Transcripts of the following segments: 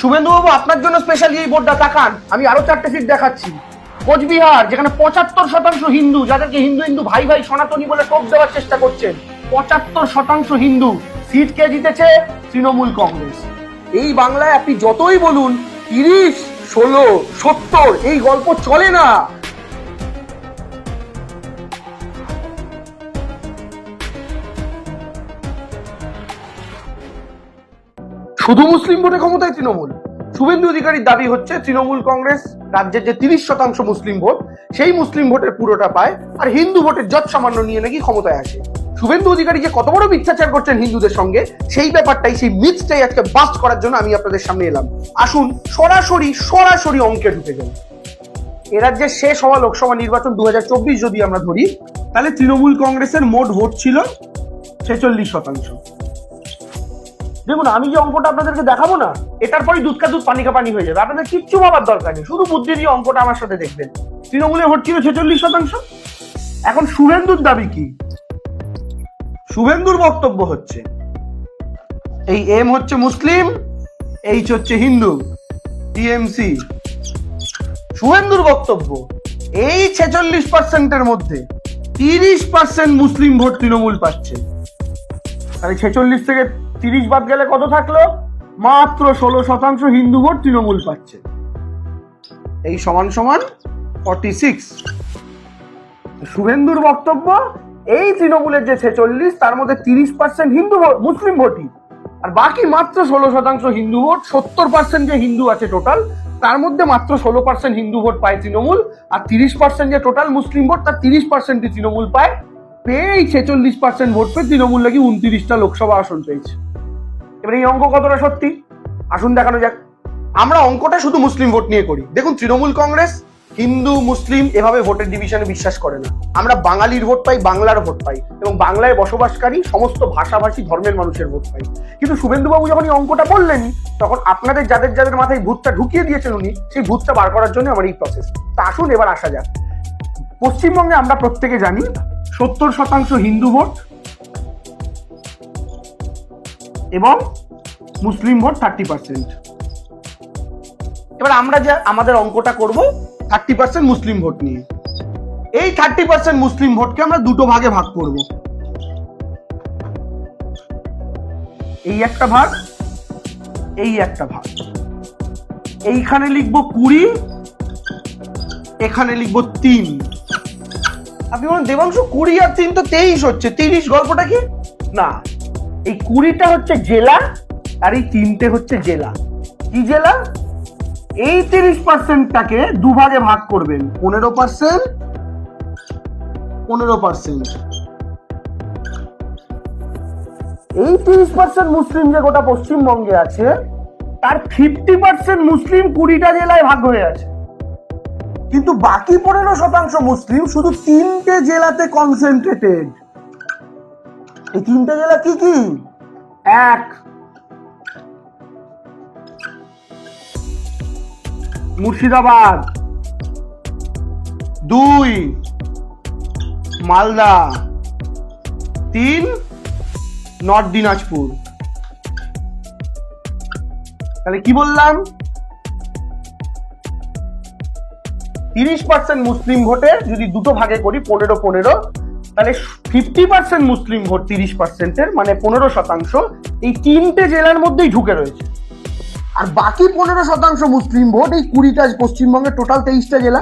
শুভেন্দু বাবু, আপনার জন্য স্পেশালি এই বোর্ডটা তাকান, আমি আরো 4টে সিট দেখাচ্ছি। কোচবিহার, যেখানে 75% হিন্দু, যাদেরকে হিন্দু হিন্দু ভাই ভাই সনাতনী বলে টোপ দেওয়ার চেষ্টা করছেন, 75% হিন্দু, সিট কে জিতেছে? তৃণমূল কংগ্রেস। এই বাংলায় আপনি যতই বলুন 30, 16, 70, এই গল্প চলে না। শুধু মুসলিম ভোটে ক্ষমতায় তৃণমূল। শুভেন্দু অধিকারীর দাবি হচ্ছে তৃণমূল কংগ্রেস রাজ্যের যে 30% মুসলিম ভোট, সেই মুসলিম ভোটের পুরোটা পায়, আর হিন্দু ভোটের যত সামান্য নিয়ে নাকি ক্ষমতায় আসে। শুভেন্দু অধিকারী যে কত বড় মিথ্যাচার করছেন হিন্দুদের সঙ্গে, সেই ব্যাপারটাই, সেই মিথটাই আজকে বাস্ট করার জন্য আমি আপনাদের সামনে এলাম। আসুন সরাসরি অঙ্কে ঢুকে যাই। এ রাজ্যের শেষ হওয়া লোকসভা নির্বাচন 2024 যদি আমরা ধরি, তাহলে তৃণমূল কংগ্রেসের মোট ভোট ছিল 46%। দেখুন, আমি যে অঙ্কটা আপনাদেরকে দেখাবো না, এটার পরই দুধ কা দুধ পানি কা পানি হয়ে যাবে। আপনাদের কিচ্ছু ভাবার দরকার নেই, শুধু বুদ্ধি দিয়ে অঙ্কটা আমার সাথে দেখবেন। তৃণমূলের ভোট ছিল 46%। এখন শুভেন্দুর দাবি কি? শুভেন্দুর বক্তব্য হচ্ছে এই এম হচ্ছে মুসলিম, এইচ হচ্ছে হিন্দু, টিএমসি। শুভেন্দুর বক্তব্য এই 46%-এর মধ্যে 30% মুসলিম ভোট তৃণমূল পাচ্ছে। তাহলে 46 থেকে 30 বাদ গেলে কত থাকলো? মাত্র 16% হিন্দু ভোট তৃণমূল পাচ্ছে। এই সমান সমান 46। শুভেন্দুর বক্তব্য এই তৃণমূলের যে 46, তার মধ্যে 30% হিন্দু মুসলিম ভোটই, আর বাকি মাত্র 16% হিন্দু ভোট। 70% যে হিন্দু আছে টোটাল, তার মধ্যে মাত্র 16% হিন্দু ভোট পায় তৃণমূল, আর 30% যে টোটাল মুসলিম ভোট, তার 30%ই তৃণমূল পায়। পেয়ে এই 46% ভোট পেয়ে তৃণমূল নাকি 29টা লোকসভা আসন পেয়েছে। এবার এই অঙ্ক কতটা সত্যি আসুন দেখানো যাক। আমরা অঙ্কটা শুধু মুসলিম ভোট নিয়ে করি। দেখুন, তৃণমূল কংগ্রেস হিন্দু মুসলিম এভাবে ভোটের ডিভিশনে বিশ্বাস করে না। আমরা বাঙালির ভোট পাই, বাংলার ভোট পাই, এবং বাংলায় বসবাসকারী সমস্ত ভাষাভাষী ধর্মের মানুষের ভোট পাই। কিন্তু শুভেন্দুবাবু যখন এই অঙ্কটা বললেন, তখন আপনাদের যাদের যাদের মাথায় ভূতটা ঢুকিয়ে দিয়েছেন উনি, সেই ভূতটা বার করার জন্য আমার এই প্রসেস। তা আসুন এবার আসা যাক। পশ্চিমবঙ্গে আমরা প্রত্যেকে জানি 70% হিন্দু ভোট এবং মুসলিম ভোট 30%। এবার আমরা যে আমাদের অঙ্কটা করব 30% মুসলিম ভোট নিয়ে। এই 30% মুসলিম ভোটকে আমরা দুটো ভাগে ভাগ করব। এই একটা ভাগ, এই একটা ভাগ। এইখানে লিখবো 20, এখানে লিখবো 3। আপনি বলেন দেবাংশু 20 আর 3 তো 23 হচ্ছে, 30 গল্পটা কি? না, এই 20টা হচ্ছে জেলা, আর এই 3টে হচ্ছে জেলা। কি জেলা? এই 30%টাকে দুভাগে ভাগ করবেন, 15%, 15%। এই 30% মুসলিম যে গোটা পশ্চিমবঙ্গে আছে, তার 50% মুসলিম 20টা জেলায় ভাগ হয়ে আছে। কিন্তু বাকি 15% মুসলিম শুধু 3টে জেলাতে কনসেন্ট্রেটেড। এই 3টে জেলা কি কি? 1, মুর্শিদাবাদ, 2, মালদা, 3, নর্থ দিনাজপুর। তাহলে কি বললাম? 30% মুসলিম ভোটে যদি দুটো ভাগে করি 15-15, তাহলে 50% মুসলিম ভোট 30%-এর মানে 15% এই 3টে জেলার মধ্যেই ঢুকে রয়েছে। আর বাকি 15% মুসলিম ভোট এই 20টা পশ্চিমবঙ্গের টোটাল 23টা জেলা।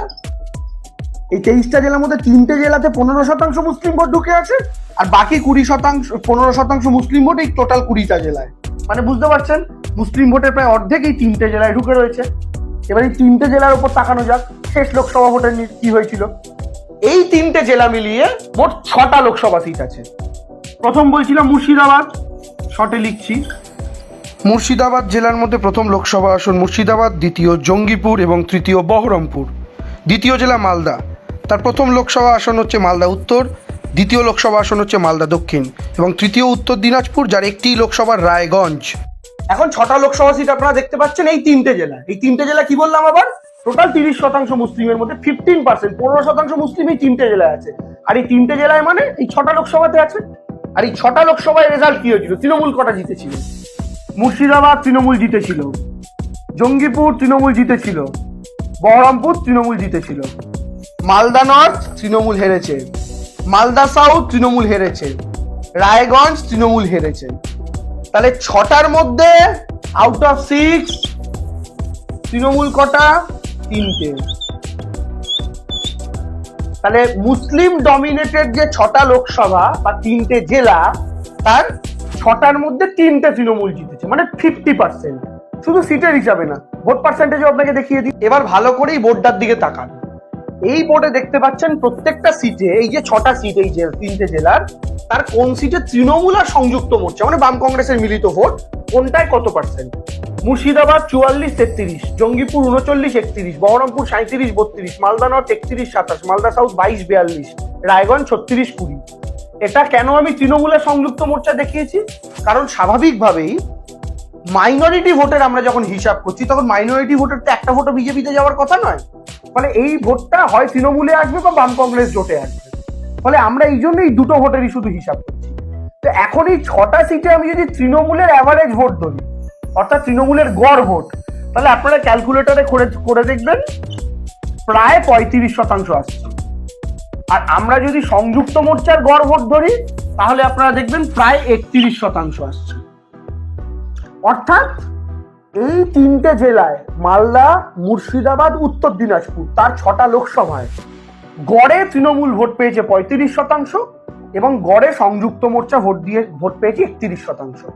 এই 23টা জেলার মধ্যে 3টে জেলাতে 15% মুসলিম ভোট ঢুকে আছে, আর বাকি 15% মুসলিম ভোট এই টোটাল 20টা জেলায়। মানে বুঝতে পারছেন, মুসলিম ভোটের প্রায় অর্ধেক এই 3টে জেলায় ঢুকে রয়েছে। এবার এই 3টে জেলার উপর তাকানো যাক, শেষ লোকসভা ভোটের কি হয়েছিল। এই 3টে জেলা মিলিয়ে মোট 6টা লোকসভা সিট আছে। প্রথম বলছিলাম মুর্শিদাবাদ, শর্টে লিখছি। মুর্শিদাবাদ জেলার মধ্যে প্রথম লোকসভা আসন মুর্শিদাবাদ, দ্বিতীয় জঙ্গিপুর এবং তৃতীয় বহরমপুর। দ্বিতীয় জেলা মালদা, তার প্রথম লোকসভা আসন হচ্ছে মালদা উত্তর, দ্বিতীয় লোকসভা আসন হচ্ছে মালদা দক্ষিণ, এবং তৃতীয় উত্তর দিনাজপুর, যার একটি লোকসভার রায়গঞ্জ। এখন 6টা লোকসভা সিট আপনারা দেখতে পাচ্ছেন এই 3টে জেলা। এই 3টে জেলা কি বললাম আবার? টোটাল 30% মুসলিমের মধ্যে 15%, 15% মুসলিম এই 3টে জেলায় আছে। আর এই 3টে জেলায় মানে এই 6টা লোকসভাতে আছে। আর এই 6টা লোকসভায় রেজাল্ট কি হয়েছিল? তৃণমূল কটা জিতেছিল? মুর্শিদাবাদ তৃণমূল জিতেছিল, জঙ্গিপুর তৃণমূল জিতেছিল, বহরমপুর তৃণমূল জিতেছিল, মালদা নর্থ তৃণমূল হেরেছে, মালদা সাউথ তৃণমূল হেরেছে, রায়গঞ্জ তৃণমূল হেরেছে। তাহলে 6টার মধ্যে আউট অফ 6 তৃণমূল কটা? 3টে। তাহলে মুসলিম ডমিনেটেড যে 6টা লোকসভা বা 3টে জেলা, তার 6টার মধ্যে 3টে তৃণমূল জিতেছে, মানে 50%। শুধু সিটের হিসাবে না, ভোট পার্সেন্টেজও আপনাকে দেখিয়ে দিই। এবার ভালো করেই বোর্ডটার দিকে তাকান। এই বোর্ডে দেখতে পাচ্ছেন প্রত্যেকটা সিটে, এই যে 6টা সিট, এই যে 3টে জেলার, তার কোন সিটে তৃণমূল আর সংযুক্ত মোর্চা মানে বাম কংগ্রেসের মিলিত ভোট কোনটায় কত percent. Murshidabad 44-33, Jangipur 39-31, Baharampur 37-32, Malda north 31-27, Malda south 22-42, Raiganj 36-20। এটা কেন আমি তৃণমূলের সংযুক্ত মোর্চা দেখিয়েছি? কারণ স্বাভাবিকভাবেই মাইনরিটি ভোটের আমরা যখন হিসাব করছি, তখন মাইনরিটি ভোটের তো একটা ভোটও বিজেপিতে যাওয়ার কথা নয়। ফলে এই ভোটটা হয় তৃণমূলে আসবে বা বাম কংগ্রেস জোটে আসবে। ফলে আমরা এই জন্য এই দুটো ভোটেরই শুধু হিসাব করছি। তো এখন এই 6টা সিটে আমি যদি তৃণমূলের অ্যাভারেজ ভোট ধরি, অর্থাৎ তৃণমূলের গড় ভোট, তাহলে আপনারা ক্যালকুলেটরে করে দেখবেন প্রায় 35% আসছে। আর আমরা যদি সংযুক্ত মোর্চার গড় ভোট ধরি, তাহলে আপনারা দেখবেন প্রায় 31% আসছে। অর্থাৎ এই 3টে জেলায়, মালদা, মুর্শিদাবাদ, উত্তর দিনাজপুর, তার 6টা লোকসভায় গড়ে তৃণমূল ভোট পেয়েছে 35% এবং গড়ে সংযুক্ত মোর্চা ভোট পেয়েছে 31%।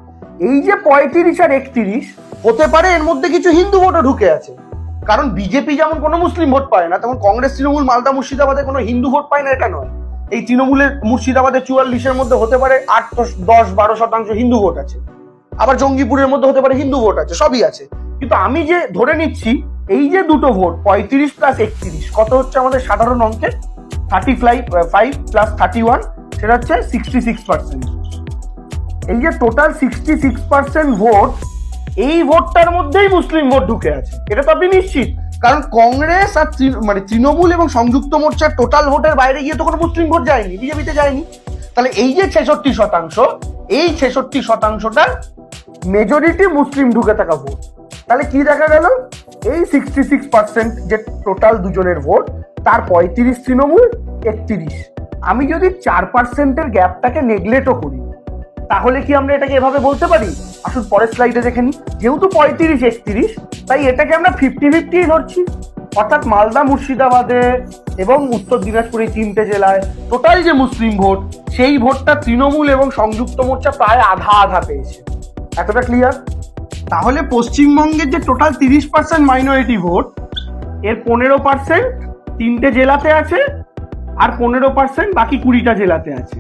এই যে 35 আর 31 হতে পারে এর মধ্যে কিছু হিন্দু ভোটও ঢুকে আছে। কারণ বিজেপি যেমন কোনো মুসলিম ভোট পায় না, তেমন কংগ্রেস তৃণমূল মালদা মুর্শিদাবাদে কোনো হিন্দু ভোট পায় না, এটা নয়। এই তৃণমূলের মুর্শিদাবাদে 44-এর মধ্যে হতে পারে 8-10-12% হিন্দু ভোট আছে, আবার জঙ্গিপুরের মধ্যে হতে পারে হিন্দু ভোট আছে, সবই আছে। কিন্তু আমি যে ধরে নিচ্ছি এই যে দুটো ভোট 35 + 31 কত হচ্ছে আমাদের সাধারণ অঙ্কে 35 + 31, সেটা হচ্ছে 66%। এই যে টোটাল 66% ভোট, এই ভোটটার মধ্যেই মুসলিম ভোট ঢুকে আছে, এটা তো আপনি নিশ্চিত। কারণ কংগ্রেস আর মানে তৃণমূল এবং সংযুক্ত মোর্চার টোটাল ভোটের বাইরে গিয়ে তো কোনো মুসলিম ভোট যায়নি, বিজেপিতে যায়নি। তাহলে এই যে 66%, এই 66%টা মেজরিটি মুসলিম ঢুকে থাকা ভোট। তাহলে কি দেখা গেল? এই 66% যে টোটাল দুজনের ভোট, তার 35 তৃণমূল, 31। আমি যদি 4%-এর গ্যাপটাকে নেগলেক্টও করি, তাহলে কি আমরা এটাকে এভাবে বলতে পারি? আসুন পরের স্লাইডে দেখে নিই। যেহেতু 35-31, তাই এটাকে আমরা 50-50 ধরছি। অর্থাৎ মালদা, মুর্শিদাবাদে এবং উত্তর দিনাজপুরে 3টে জেলায় টোটাল যে মুসলিম ভোট, সেই ভোটটা তৃণমূল এবং সংযুক্ত মোর্চা প্রায় আধা আধা পেয়েছে। এতটা ক্লিয়ার? তাহলে পশ্চিমবঙ্গের যে টোটাল 30% মাইনরিটি ভোট, এর 15% 3টে জেলাতে আছে, আর 15% বাকি 20টা জেলাতে আছে।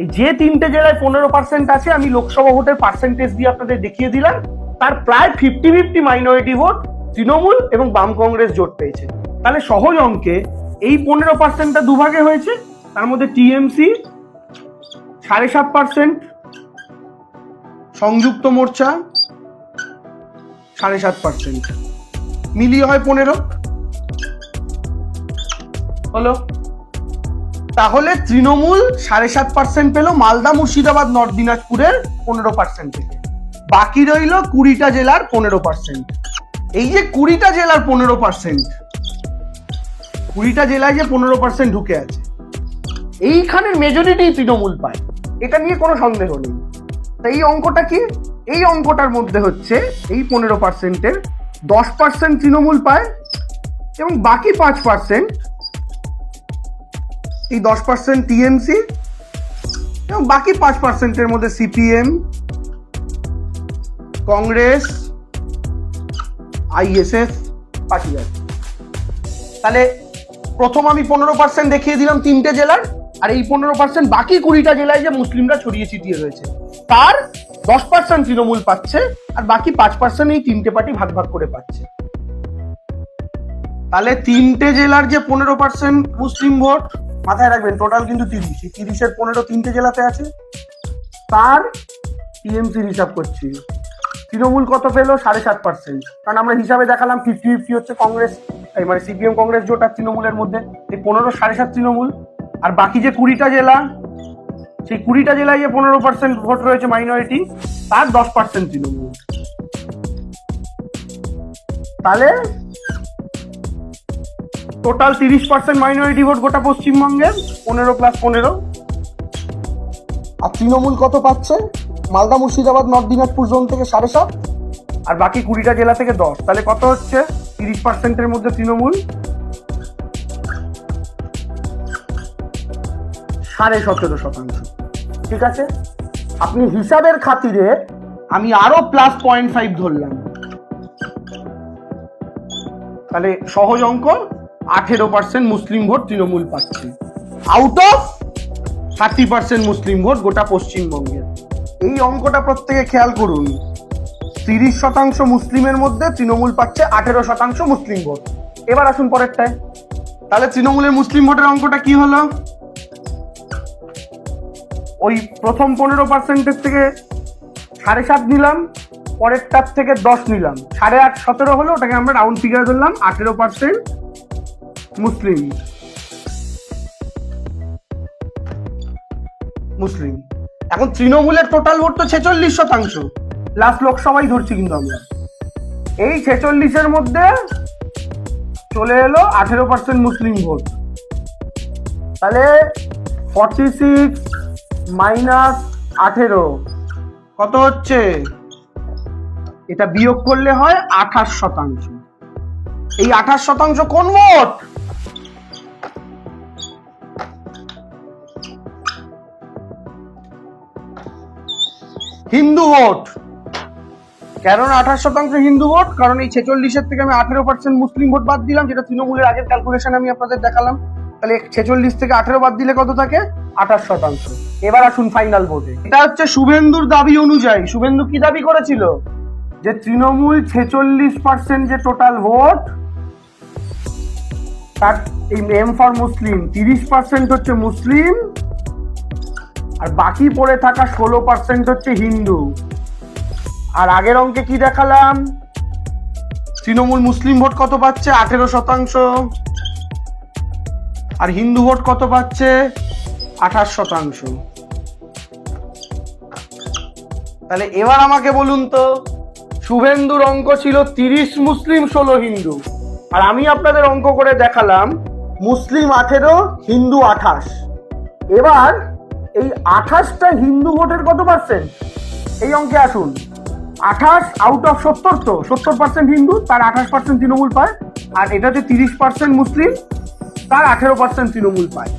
এই যে 3টে জেলায় 15% আছে, আমি লোকসভা ভোটের পার্সেন্টেজ দিয়ে আপনাদের দেখিয়ে দিলাম, তার প্রায় 50-50 মাইনরিটি ভোট তৃণমূল এবং বাম কংগ্রেস জোট পেয়েছে। তাহলে সহজ অঙ্কে এই 15%টা দুভাগে হয়েছে। তার মধ্যে টিএমসি 7.5%, সংযুক্ত মোর্চা 7.5%, মিলিয়ে হয় 15 হলো। তাহলে তৃণমূল 7.5% পেল মালদা, মুর্শিদাবাদ, নর্থ দিনাজপুরের 15% থেকে। বাকি রইল 20টা জেলার 15%। এই যে 20টা জেলার 15%, 20টা জেলায় যে 15% ঢুকে আছে, এইখানের মেজরিটি তৃণমূল পায়, এটা নিয়ে কোনো সন্দেহ নেই। এই অঙ্কটা কি? এই অঙ্কটার মধ্যে হচ্ছে এই 15%-এর 10% তৃণমূল পায় এবং বাকি 5%, এই 10% টিএমসি এবং বাকি 5%-এর মধ্যে সিপিএম, কংগ্রেস, আইএসএফ পার্টি আছে। তাহলে প্রথম আমি 15% দেখিয়ে দিলাম 3টে জেলার, আর এই 15% বাকি 20টা জেলায় যে মুসলিমরা ছড়িয়ে ছিটিয়ে রয়েছে, তার 10% তৃণমূল পাচ্ছে, আর বাকি 5% এই 3টে পার্টি ভাগ ভাগ করে পাচ্ছে। তাহলে 3টে জেলার যে 15% মুসলিম ভোট, মাথায় রাখবেন টোটাল কিন্তু 30, এই 30-এর 15 3টে জেলাতে আছে, তার টিএমসি হিসাব করছি। তৃণমূল কত পেলো? 7.5%। কারণ আমরা হিসাবে দেখালাম 50-50 হচ্ছে কংগ্রেস, মানে সিপিএম কংগ্রেস জোট আর তৃণমূলের মধ্যে। এই 15 7.5 তৃণমূল, আর বাকি যে 20টা জেলা, সেই 20টা জেলায় যে 15% ভোট রয়েছে মাইনরিটি, তার 10% তৃণমূল। তাহলে টোটাল 30% মাইনরিটি ভোট গোটা পশ্চিমবঙ্গের, 15+15। আর তৃণমূল কত পাচ্ছে? মালদা, মুর্শিদাবাদ, নর্থ দিনাজপুর জোন থেকে 7.5, আর বাকি 20টা জেলা থেকে 10। তাহলে কত হচ্ছে 30%-এর মধ্যে তৃণমূল? 17.5%। ঠিক আছে, আপনি হিসাবের খাতিরে আমি আরো +0.5 ধরলাম, তাহলে সহজ অঙ্ক 18% মুসলিম ভোট তৃণমূল পাচ্ছে আউট অফ 30% মুসলিম ভোট গোটা পশ্চিমবঙ্গের। এই অঙ্কটা প্রত্যেকে খেয়াল করুন। 30% মুসলিমের মধ্যে তৃণমূল পাচ্ছে 18% মুসলিম ভোট। এবার আসুন পরেরটায়। তাহলে তৃণমূলের মুসলিম ভোটের অঙ্কটা কি হলো? ওই প্রথম 15%-এর থেকে 7.5 নিলাম, পরেরটার থেকে 10 নিলাম, 8.5 17 হলো, ওটাকে আমরা রাউন্ড ফিগার ধরলাম, 18% মুসলিম। এখন তৃণমূলের টোটাল ভোট তো 46%, লাস্ট লোকসভায় ধরছি কিন্তু আমরা। এই 46-এর মধ্যে চলে এলো 18% মুসলিম ভোট। তাহলে 46 - 18 কত হচ্ছে? এটা বিয়োগ করলে হয় 28%। এই 28% কোন ভোট? হিন্দু ভোট। কেন 28% হিন্দু ভোট? কারণ এই 46-এর থেকে আমি 18% মুসলিম ভোট বাদ দিলাম, যেটা তৃণমূলের আগের ক্যালকুলেশন আমি আপনাদের দেখালাম। তাহলে 46 থেকে 18 বাদ দিলে কত থাকে? 28%। এবার আসুন ফাইনাল ভোটে। এটা হচ্ছে শুভেন্দুর দাবি অনুযায়ী। শুভেন্দু কি দাবি করেছিল? যে তৃণমূল 46% যে টোটাল ভোট, তার এই এম ফর মুসলিম 30% হচ্ছে মুসলিম, আর বাকি পড়ে থাকা 16% হচ্ছে হিন্দু। আর আগের অঙ্কে কি দেখালাম? তৃণমূল মুসলিম ভোট কত পাচ্ছে? 18%, আর হিন্দু ভোট কত পাচ্ছে? 28%। তাহলে এবার আমাকে বলুন তো, শুভেন্দুর অঙ্ক ছিল 30 মুসলিম 16 হিন্দু, আর আমি আপনাদের অঙ্ক করে দেখালাম মুসলিম 18 হিন্দু 28। এবার এই 28টা হিন্দু ভোটের কত পার্সেন্ট? এই অঙ্কে আসুন। 28 আউট অফ 70, তো 70% হিন্দু, তার 28% তৃণমূল পায়, আর এটাতে 30% মুসলিম, তার 18% তৃণমূল পায়।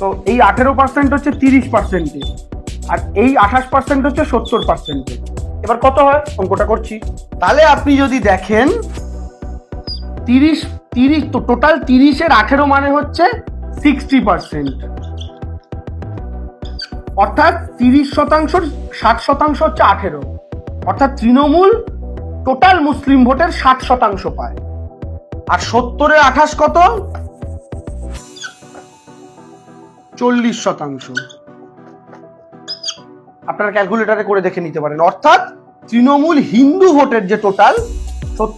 তো এই 18% হচ্ছে 30%, আর এই 28% হচ্ছে 70%। এবার কত হয় অঙ্কটা করছি। তাহলে আপনি যদি দেখেন 30 তো টোটাল 30-এর 18 মানে হচ্ছে 60%, অর্থাৎ 30%, 60% হচ্ছে 18, অর্থাৎ তৃণমূল টোটাল মুসলিম ভোটের 60% পায়। আর 70-এর 28 কত? 40%। আপনারা ক্যালকুলেটরে করে দেখে নিতে পারেন। অর্থাৎ তৃণমূল হিন্দু ভোটের যে টোটাল,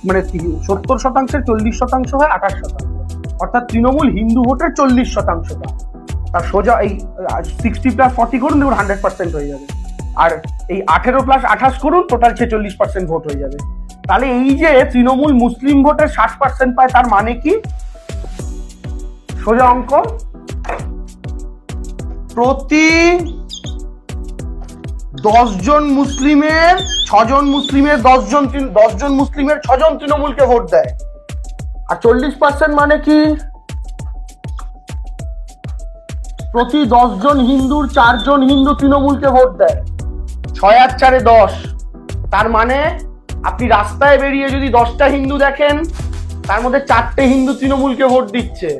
মানে 70%-এর 40% হয় 28%, অর্থাৎ তৃণমূল হিন্দু ভোটের 40% পায়। তার সোজা এই 60 + 40 করুন, দেখুন 100% হয়ে যাবে। আর এই 18 + 28 করুন, টোটাল 46% ভোট হয়ে যাবে। তাহলে এই যে তৃণমূল মুসলিম ভোটের 60% পায়, তার মানে কি? সোজা অঙ্ক, প্রতি 10 জন মুসলিমের 6 জন মুসলিমের 10 জন মুসলিমের 6 জন তৃণমূলকে ভোট দেয়। আর 40% মানে কি? প্রতি 10 জন হিন্দুর 4 জন হিন্দু তৃণমূলকে ভোট দেয়। 6 আর 4 10। তার মানে আপনি রাস্তায় বেরিয়ে যদি 10টা হিন্দু দেখেন, তার মধ্যে 4টে হিন্দু তৃণমূলকে ভোট দিচ্ছে।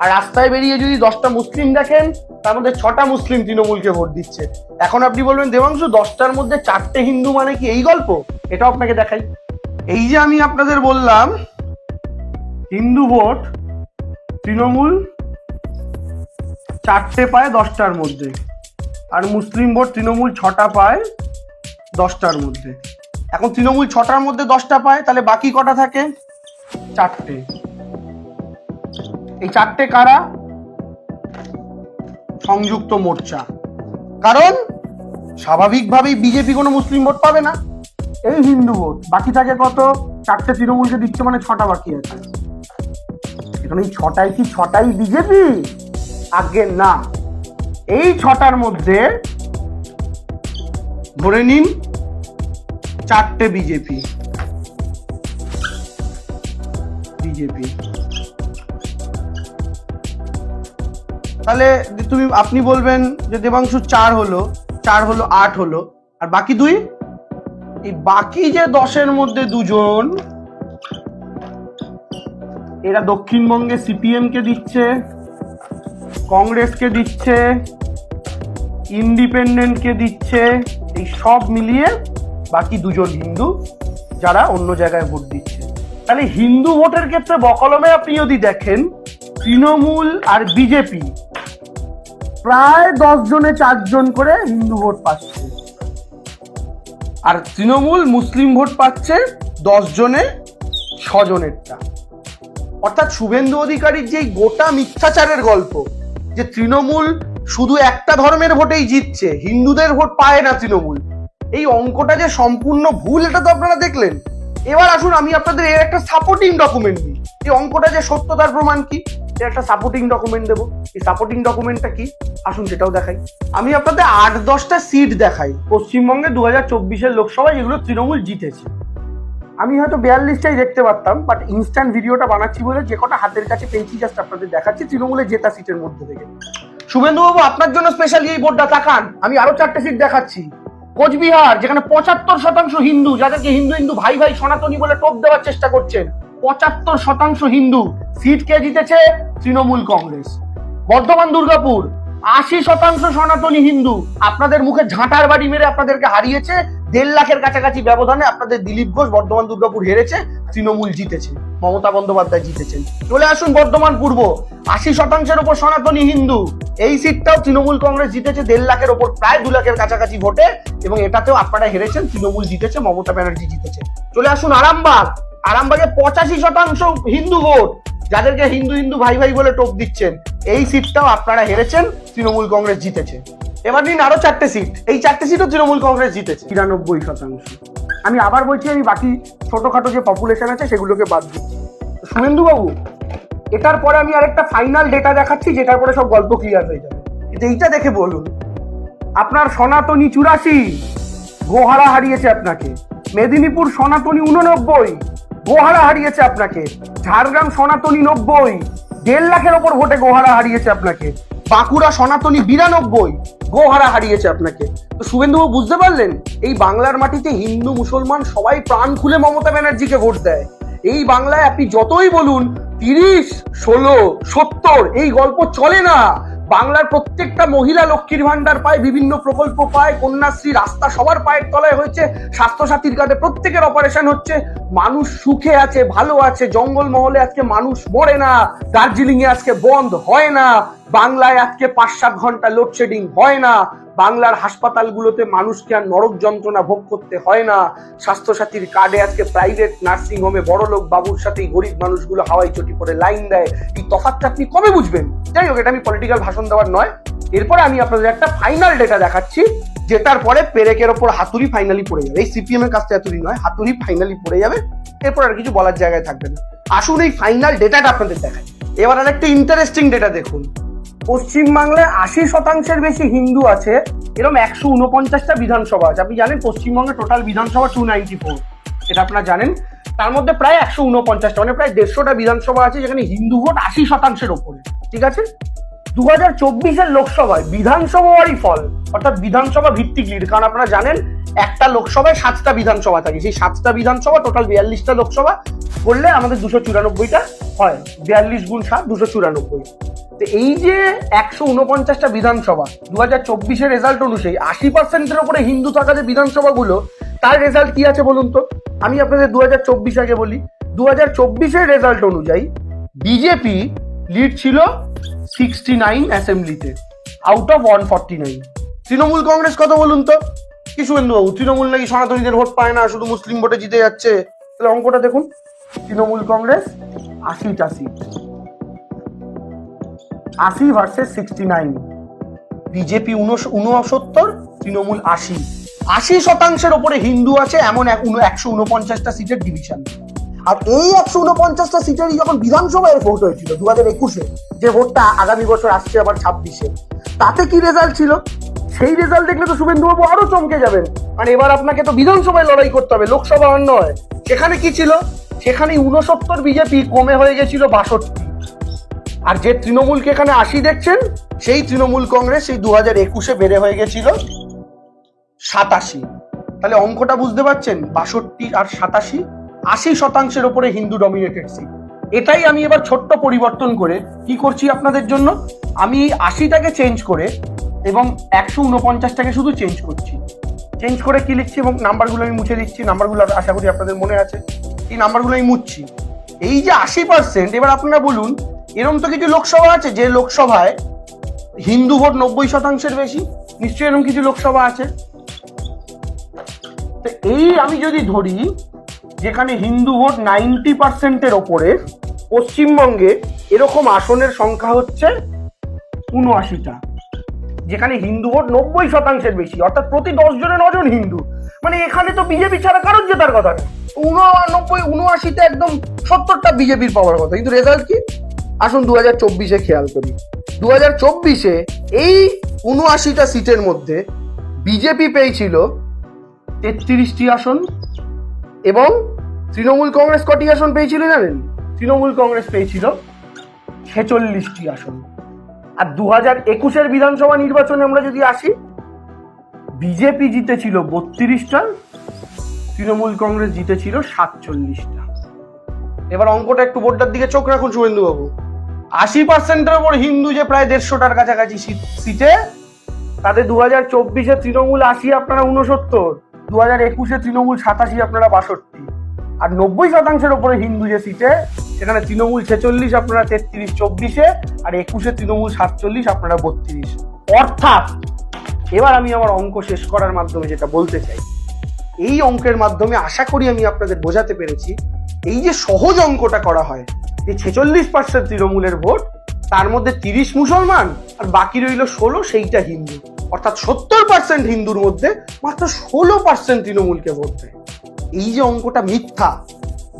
আর রাস্তায় বেরিয়ে যদি 10টা মুসলিম দেখেন, তার মধ্যে 6টা মুসলিম তৃণমূলকে ভোট দিচ্ছে। এখন আপনি বলবেন, দেবাংশু 10টার মধ্যে 4টে হিন্দু মানে কি এই গল্প? এটা আপনাকে দেখাই। এই যে আমি আপনাদের বললাম হিন্দু ভোট তৃণমূল 4টে পায় 10টার মধ্যে, আর মুসলিম ভোট তৃণমূল 6টা পায় 10টার মধ্যে। এখন তৃণমূল 6টার মধ্যে 10টা পায়, তাহলে বাকি কটা থাকে? 4টে। এই 4টে কারা? সংযুক্ত মোর্চা। কারণ স্বাভাবিকভাবেই বিজেপি কোনো মুসলিম ভোট পাবে না। এই হিন্দু ভোট, বাকি থাকে কত? 4টে তৃণমূলকে দিচ্ছে, মানে 6টা বাকি আছে। এখন এই 6টায় কি 6টাই বিজেপি? আগে না, এই 6টার মধ্যে ধরে নিন 4টে বিজেপি। তাহলে আপনি বলবেন যে দেবাংশু 4 হলো 8 হলো, আর বাকি 2, এই বাকি যে 10-এর মধ্যে 2জন, এরা দক্ষিণবঙ্গে সিপিএম কে দিচ্ছে, কংগ্রেসকে দিচ্ছে, ইন্ডিপেন্ডেন্ট কে দিচ্ছে, এই সব মিলিয়ে বাকি 2জন হিন্দু যারা অন্য জায়গায় ভোট দিচ্ছে। তাহলে হিন্দু ভোটের ক্ষেত্রে বকলমে আপনি যদি দেখেন, তৃণমূল আর বিজেপি প্রায় 10 জনে 4 জন করে হিন্দু ভোট পাচ্ছে, আর তৃণমূল মুসলিম ভোট পাচ্ছে 10 জনে 6 জনেরটা। অর্থাৎ শুভেন্দু অধিকারীর যে গোটা মিথ্যাচারের গল্প, যে তৃণমূল শুধু একটা ধর্মের ভোটেই জিতছে, হিন্দুদের ভোট পায় না তৃণমূল, এই অঙ্কটা যে সম্পূর্ণ ভুল, এটা তো আপনারা দেখলেন। এবার আসুন আমি আপনাদের এর একটা সাপোর্টিং ডকুমেন্ট দিই, এই অঙ্কটা যে সত্য তার প্রমাণ কি, এর একটা সাপোর্টিং ডকুমেন্ট দেবো। এই সাপোর্টিং ডকুমেন্টটা কি, আসুন সেটাও দেখাই। আমি আপনাদের 8-10টা সিট দেখাই পশ্চিমবঙ্গে 2024-এর লোকসভায়, যেগুলো তৃণমূল জিতেছে। আমি হয়তো 42টাই দেখতে পারতাম, বাট ইনস্ট্যান্ট ভিডিওটা বানাচ্ছি বলে যে কটা হাতের কাছে পেয়েছি জাস্ট আপনাদের দেখাচ্ছি তৃণমূলের জেতা সিটের মধ্যে থেকে। শুভেন্দুবাবু, আপনার জন্য স্পেশালি এই বোর্ডটা তাকান, আমি আরো 4টে সিট দেখাচ্ছি। কোচবিহার, যেখানে 75% হিন্দু, যাদেরকে হিন্দু হিন্দু ভাই ভাই সনাতনী বলে টোপ দেওয়ার চেষ্টা করছেন, 75% হিন্দু, সিট কে জিতেছে? তৃণমূল কংগ্রেস। বর্ধমান দুর্গাপুর, 80% সনাতনী হিন্দু, আপনাদের মুখে ঝাঁটার বাড়ি মেরে আপনাদেরকে হারিয়েছে, 1.5 লাখের কাছাকাছি ব্যবধানে আপনাদের দিলীপ ঘোষ বর্ধমান দুর্গাপুর হেরেছে, তৃণমূল জিতেছে, মমতা বন্দ্যোপাধ্যায় জিতেছেন। চলে আসুন বর্ধমান পূর্ব, 80%-এর উপর সনাতনী হিন্দু, এই সিটটাও তৃণমূল কংগ্রেস জিতেছে 1.5 লাখের উপর, প্রায় 2 লাখের কাছাকাছি ভোটে, এবং এটাতেও আপনারা হেরেছেন, তৃণমূল জিতেছে, মমতা ব্যানার্জি জিতেছে। চলে আসুন আরামবাগ, আরামবাগে 85% হিন্দু ভোট, যাদেরকে হিন্দু হিন্দু ভাই ভাই বলে টোপ দিচ্ছেন, এই সিটটাও আপনারা হেরেছেন, তৃণমূল কংগ্রেস জিতেছে। এবার দিন আরো 4টে সিট, এই 4টে সিটও তৃণমূল কংগ্রেস জিতেছে, 93%। আমি আবার বলছি, আমি বাকি ছোটখাটো যে পপুলেশন আছে সেগুলোকে বাদ দিচ্ছি। শুভেন্দু বাবু, এটার পরে আমি আরেকটা ফাইনাল ডেটা দেখাচ্ছি, যেটার পরে সব গল্প ক্লিয়ার হয়ে যাবে। এইটা দেখে বলুন, আপনার সনাতনী 84, গোহারা হারিয়েছে আপনাকে। মেদিনীপুর সনাতনী 89, গোহারা হারিয়েছে আপনাকে। ঝাড়গ্রাম সনাতনী 90, 1.5 লাখের ওপর ভোটে গোহারা হারিয়েছে আপনাকে। বাঁকুড়া সনাতনী 92, গোহারা হারিয়েছে আপনাকে। তো শুভেন্দুবাবু বুঝতে পারলেন, এই বাংলার মাটিতে হিন্দু মুসলমান সবাই প্রাণ খুলে মমতা ব্যানার্জিকে ভোট দেয়। এই বাংলায় আপনি যতই বলুন 30, 16, 70, এই গল্প চলে না। বাংলার প্রত্যেকটা মহিলা লক্ষ্মীর ভান্ডার পায়, বিভিন্ন প্রকল্প পায়, কন্যাশ্রী, রাস্তা সবার পায়ের তলায় হয়েছে, স্বাস্থ্যসাথীর কার্ডে প্রত্যেকের অপারেশন হচ্ছে, মানুষ সুখে আছে, ভালো আছে, জঙ্গলমহলে আজকে মানুষ মরে না, দার্জিলিং এ আজকে বন্ধ হয় না, বাংলায় আজকে 5-7 ঘন্টা লোডশেডিং হয় না, বাংলার হাসপাতালগুলোতে মানুষকে আর নরক যন্ত্রণা ভোগ করতে হয় না, স্বাস্থ্যসাথীর কার্ডে আজকে প্রাইভেট নার্সিং হোমে বড়লোক বাবুর সাথে গরিব মানুষগুলো হাওয়াই চটি পরে লাইন দেয়। এই তফাৎটা আপনি কবে বুঝবেন? যাই হোক, এটা আমি পলিটিক্যাল ভাষণ দেওয়ার নয়। এরপরে আমি আপনাদের একটা ফাইনাল ডেটা দেখাচ্ছি, যেটার পরে পেরেকের ওপর হাতুড়ি ফাইনালি পড়ে যাবে। এই সিপিএম এর কাছে হাতুড়ি নয়, হাতুড়ি ফাইনালি পড়ে যাবে, এরপর আর কিছু বলার জায়গায় থাকবে না। আসুন এই ফাইনাল ডেটাটা আপনাদের দেখাই। এবার আর একটা ইন্টারেস্টিং ডেটা দেখুন, পশ্চিমবাংলায় 80%-এর বেশি হিন্দু আছে, এরকম 149টা বিধানসভা আছে। আপনি জানেন পশ্চিমবঙ্গে টোটাল বিধানসভা 294, এটা আপনারা জানেন। তার মধ্যে প্রায় 149টা, মানে প্রায় 150টা বিধানসভা আছে যেখানে হিন্দু ভোট 80%-এর ওপরে। ঠিক আছে, 2024-এর লোকসভায় বিধানসভারই ফল, অর্থাৎ বিধানসভা ভিত্তিক লিড, কারণ আপনারা জানেন একটা লোকসভায় 7টা বিধানসভা থাকে, সেই 7টা বিধানসভা টোটাল 42টা লোকসভা করলে আমাদের 294টা হয়, 42 গুণ 7 294। তো এই যে 149টা বিধানসভা 2024-এর রেজাল্ট অনুযায়ী 80%-এর উপরে হিন্দু থাকা যে বিধানসভাগুলো, তার রেজাল্ট কি আছে বলুন তো? আমি আপনাদের 2024 আগে বলি। 2024-এর রেজাল্ট অনুযায়ী বিজেপি লিড ছিল 69 অ্যাসেম্বলিতে আউট অফ 149। তৃণমূল কংগ্রেস কত বলুন তো? কি শুভেন্দুবাবু, তৃণমূল নাকি সনাতনীদের ভোট পায় না, শুধু মুসলিম ভোটে জিতে যাচ্ছে? তাহলে অঙ্কটা দেখুন, তৃণমূল কংগ্রেস 80টা সিট, 80 ভার্সেস 69, বিজেপি 69, তৃণমূল 80। 80% ওপরে হিন্দু আছে এমন 149টা সিটের ডিভিশন। আর এই 149টা সিটেরই যখন বিধানসভায় ভোট হয়েছিল 2021-এ, যে ভোটটা আগামী বছর আসছে আবার 26-এ, তাতে কি রেজাল্ট ছিল? সেই রেজাল্ট দেখলে তো শুভেন্দুবাবু আরো চমকে যাবেন। মানে এবার আপনাকে তো বিধানসভায় লড়াই করতে হবে, লোকসভা আর নয়। সেখানে কি ছিল? সেখানে 69 বিজেপি কমে হয়ে গেছিল 62। আর যে তৃণমূলকে এখানে 80 দেখছেন, সেই তৃণমূল কংগ্রেস সেই 2021-এ বেড়ে হয়ে গেছিল 87। তাহলে অঙ্কটা বুঝতে পারছেন? 62 আর 87, 80% ওপরে হিন্দু ডমিনেটেড সিট। এটাই আমি এবার ছোট্ট পরিবর্তন করে কি করছি আপনাদের জন্য, আমি 80টাকে চেঞ্জ করে এবং 149টাকে শুধু চেঞ্জ করছি। চেঞ্জ করে কি লিখছি এবং নাম্বারগুলো আমি মুছে দিচ্ছি। নাম্বারগুলো আশা করি আপনাদের মনে আছে। এই নাম্বারগুলো আমি মুছছি। এই যে 80%, এবার আপনারা বলুন, এরকম তো কিছু লোকসভা আছে যে লোকসভায় হিন্দু ভোট 90%-এর বেশি। নিশ্চয়ই এরকম কিছু লোকসভা আছে। তো এই আমি যদি ধরি যেখানে হিন্দু ভোট 90%-এর ওপরে, পশ্চিমবঙ্গে এরকম আসনের সংখ্যা হচ্ছে 79টা, যেখানে হিন্দু ভোট 90%-এর বেশি, অর্থাৎ প্রতি 10 জনে 9 জন হিন্দু। মানে এখানে তো বিজেপি ছাড়া কারোর জেতার কথা না। 79-79তে একদম 70টা বিজেপির পাওয়ার কথা, কিন্তু রেজাল্ট কি? আসুন 2024-এ খেয়াল করি। 2024-এ এই 79টা সিটের মধ্যে বিজেপি পেয়েছিল 33টি আসন এবং তৃণমূল কংগ্রেস কটি আসন পেয়েছিল জানেন? তৃণমূল কংগ্রেস পেয়েছিল 46টি আসন। আর 2021-এর বিধানসভা নির্বাচনে আমরা যদি আসি, বিজেপি জিতেছিল 32টা, তৃণমূল কংগ্রেস জিতেছিল 47টা। এবার অঙ্কটা একটু বোর্ডটার দিকে চোখ রাখুন শুভেন্দু বাবু। 80%-এর ওপর হিন্দু যে প্রায় 150টার কাছাকাছি সিটে, তাদের 2024-এ তৃণমূল 80, আপনারা 69, 2021-এ তৃণমূল 87, আপনারা 62। আর 90%-এর ওপরে হিন্দু যে সিটে, সেখানে তৃণমূল 46, আপনারা 33 24-এ, আর 21-এ তৃণমূল 47, আপনারা 32। অর্থাৎ এবার আমি আমার অঙ্ক শেষ করার মাধ্যমে যেটা বলতে চাই, এই অঙ্কের মাধ্যমে আশা করি আমি আপনাদের বোঝাতে পেরেছি, এই যে সহজ অঙ্কটা করা হয়, যে 46% তৃণমূলের ভোট, তার মধ্যে 30 মুসলমান আর বাকি রইল 16, সেইটা হিন্দু। অর্থাৎ 70% হিন্দুর মধ্যে মাত্র 16% তৃণমূলকে ভোট দেয়। এই যে অঙ্কটা মিথ্যা।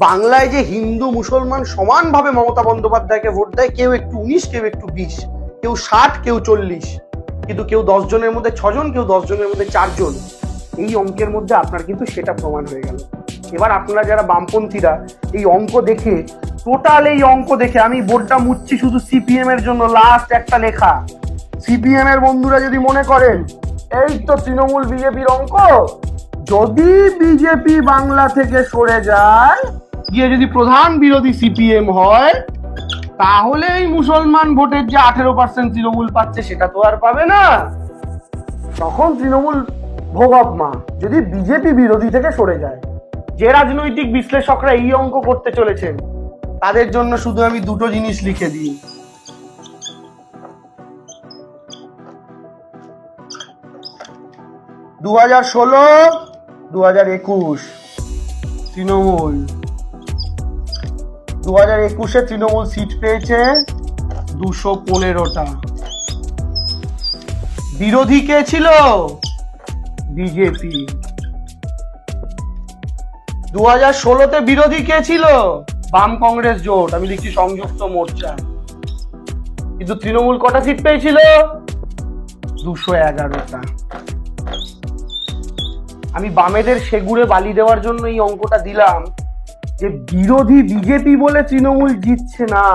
বাংলায় যে হিন্দু মুসলমান সমানভাবে মমতা বন্দ্যোপাধ্যায়কে ভোট দেয়, কেউ একটু 19, কেউ একটু 20, কেউ 60, কেউ 40, কিন্তু কেউ 10 জনের মধ্যে 6 জন, কেউ 10 জনের মধ্যে 4 জন। এই অঙ্কের মধ্যে আপনার কিন্তু সেটা প্রমাণ হয়ে গেল। এবার আপনারা যারা বামপন্থীরা এই অঙ্ক দেখে, টোটাল এই অঙ্ক দেখে, আমি বোর্ডটা মুছছি শুধু সিপিএম এর জন্য, লাস্ট একটা লেখা। সিপিএম এর বন্ধুরা যদি মনে করেন এই তো তৃণমূল বিজেপির অঙ্ক, যদি বিজেপি বাংলা থেকে সরে যায়, গিয়ে যদি প্রধান বিরোধী সিপিএম হয়, তাহলে এই মুসলমান ভোটের যে 18% তৃণমূল পাচ্ছে সেটা তো আর পাবে না। তখন তৃণমূল ভোগব মা, যদি বিজেপি বিরোধী থেকে সরে যায়। যে রাজনৈতিক বিশ্লেষকরা এই অঙ্ক করতে চলেছেন, তাদের জন্য শুধু আমি দুটো জিনিস লিখে দিই। দু 2016, 2021 তৃণমূল, 2021-এ তৃণমূল সিট পেয়েছে 215টা। বিরোধী কে ছিল? বিজেপি। 2016-তে বিরোধী কে ছিল? বাম কংগ্রেস জোট, আমি লিখছি সংযুক্ত মোর্চা। কিন্তু তৃণমূল কটা সিট পেয়েছিল? 211টা। আমি বামেদের সেগুড়ে বালি দেওয়ার জন্য এই অঙ্কটা দিলাম, যে বিরোধী বিজেপি বলে তৃণমূল জিতছে না।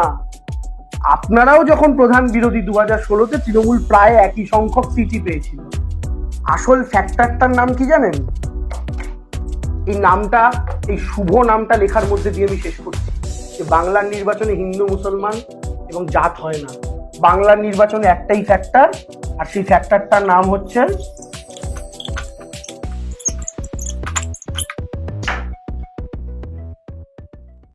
আপনারাও যখন প্রধান বিরোধী 2016-তে, তৃণমূল প্রায় একই সংখ্যক সিটই পেয়েছিল। আসল ফ্যাক্টরটার নাম কি জানেন? এই নামটা, এই শুভ নামটা লেখার মধ্যে দিয়ে আমি শেষ করছি, যে বাংলার নির্বাচনে হিন্দু মুসলমান এবং জাত হয় না। বাংলার নির্বাচনে একটাই ফ্যাক্টর, আর সেই ফ্যাক্টরটার নাম হচ্ছে